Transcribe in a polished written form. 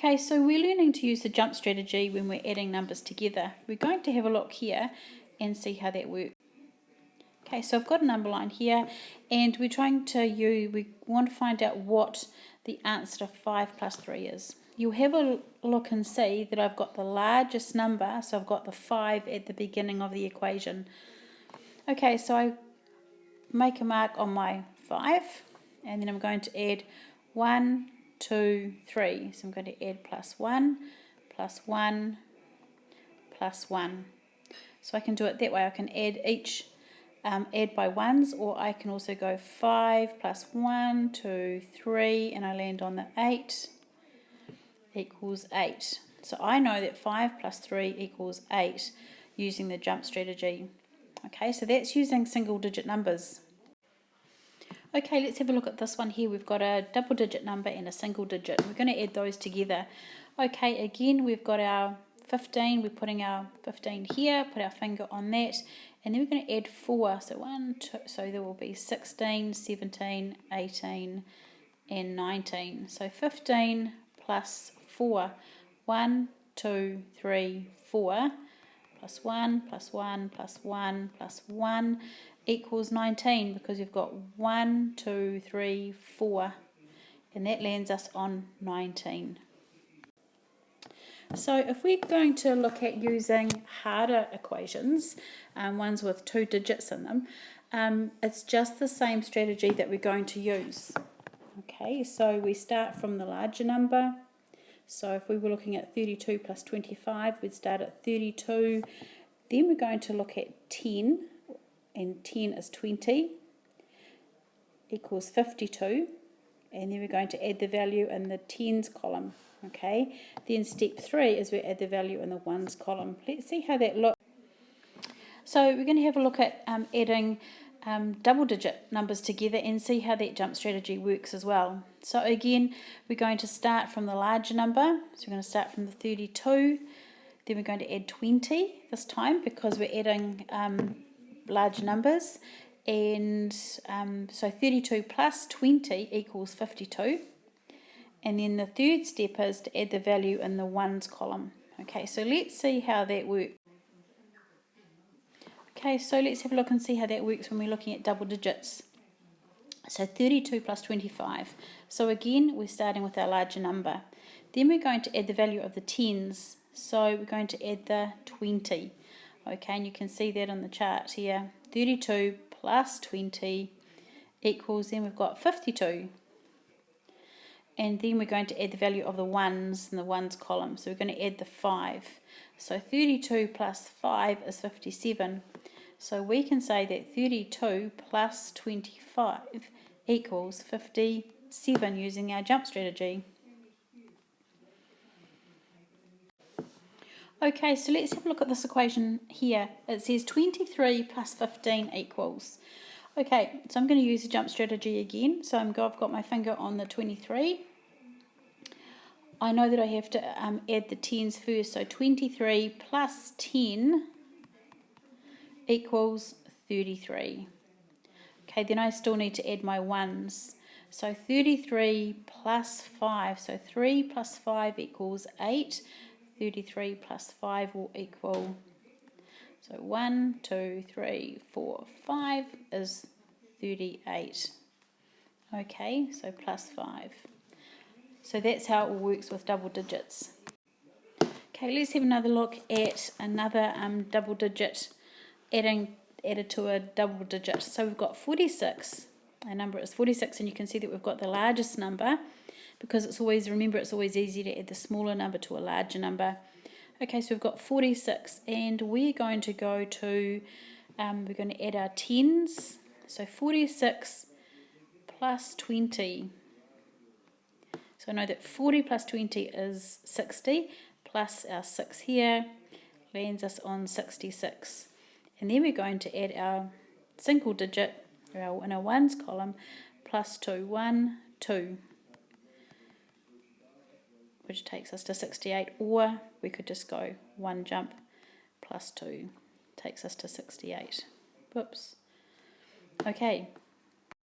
Okay, so we're learning to use the jump strategy when we're adding numbers together. We're going to have a look here and see how that works. Okay, so I've got a number line here, and we want to find out what the answer to 5 plus 3 is. You'll have a look and see that I've got the largest number, so I've got the 5 at the beginning of the equation. Okay, so I make a mark on my 5, and then I'm going to add 1, 2, 3. So I'm going to add plus 1, plus 1, plus 1. So I can do it that way. I can add add by ones, or I can also go 5 plus 1, 2, 3, and I land on the 8 equals 8. So I know that 5 plus 3 equals 8 using the jump strategy. Okay, so that's using single digit numbers. Okay, let's have a look at this one here. We've got a double digit number and a single digit. We're going to add those together. Okay, again, we've got our 15. We're putting our 15 here, put our finger on that, and then we're going to add 4. So 1, 2, so there will be 16, 17, 18, and 19. So 15 plus 4. 1, 2, 3, 4. Plus 1, plus 1, plus 1, plus 1 equals 19, because we've got 1, 2, 3, 4, and that lands us on 19. So if we're going to look at using harder equations, ones with 2 digits in them, it's just the same strategy that we're going to use. Okay, so we start from the larger number. So if we were looking at 32 plus 25, we'd start at 32. Then we're going to look at 10, and 10 is 20, equals 52. And then we're going to add the value in the tens column. Okay, then step 3 is we add the value in the ones column. Let's see how that looks. So we're going to have a look at adding double digit numbers together and see how that jump strategy works as well. So again, we're going to start from the larger number. So we're going to start from the 32. Then we're going to add 20 this time, because we're adding large numbers. And so 32 plus 20 equals 52. And then the third step is to add the value in the ones column. Okay, so let's see how that works. Okay, so let's have a look and see how that works when we're looking at double digits. So 32 plus 25. So again, we're starting with our larger number. Then we're going to add the value of the tens. So we're going to add the 20. Okay, and you can see that on the chart here. 32 plus 20 equals, then we've got 52. And then we're going to add the value of the ones in the ones column. So we're going to add the 5. So 32 plus 5 is 57. So we can say that 32 plus 25 equals 57 using our jump strategy. Okay, so let's have a look at this equation here. It says 23 plus 15 equals. Okay, so I'm going to use the jump strategy again. So I've got my finger on the 23. I know that I have to add the tens first. So 23 plus 10 equals 33. Okay, then I still need to add my ones. So 33 plus 5. So 3 plus 5 equals 8. 33 plus 5 will equal, so 1, 2, 3, 4, 5 is 38. Okay, so plus 5. So that's how it works with double digits. Okay, let's have another look at another double digit added to a double digit. So we've got 46. Our number is 46, and you can see that we've got the largest number, because it's always easy to add the smaller number to a larger number. Okay, so we've got 46, and we're going to go to, we're going to add our tens. So 46 plus 20. So I know that 40 plus 20 is 60, plus our 6 here lands us on 66. And then we're going to add our single digit in our ones column, plus 2, 1, 2. Which takes us to 68, or we could just go one jump, plus 2 takes us to 68. Whoops. Okay,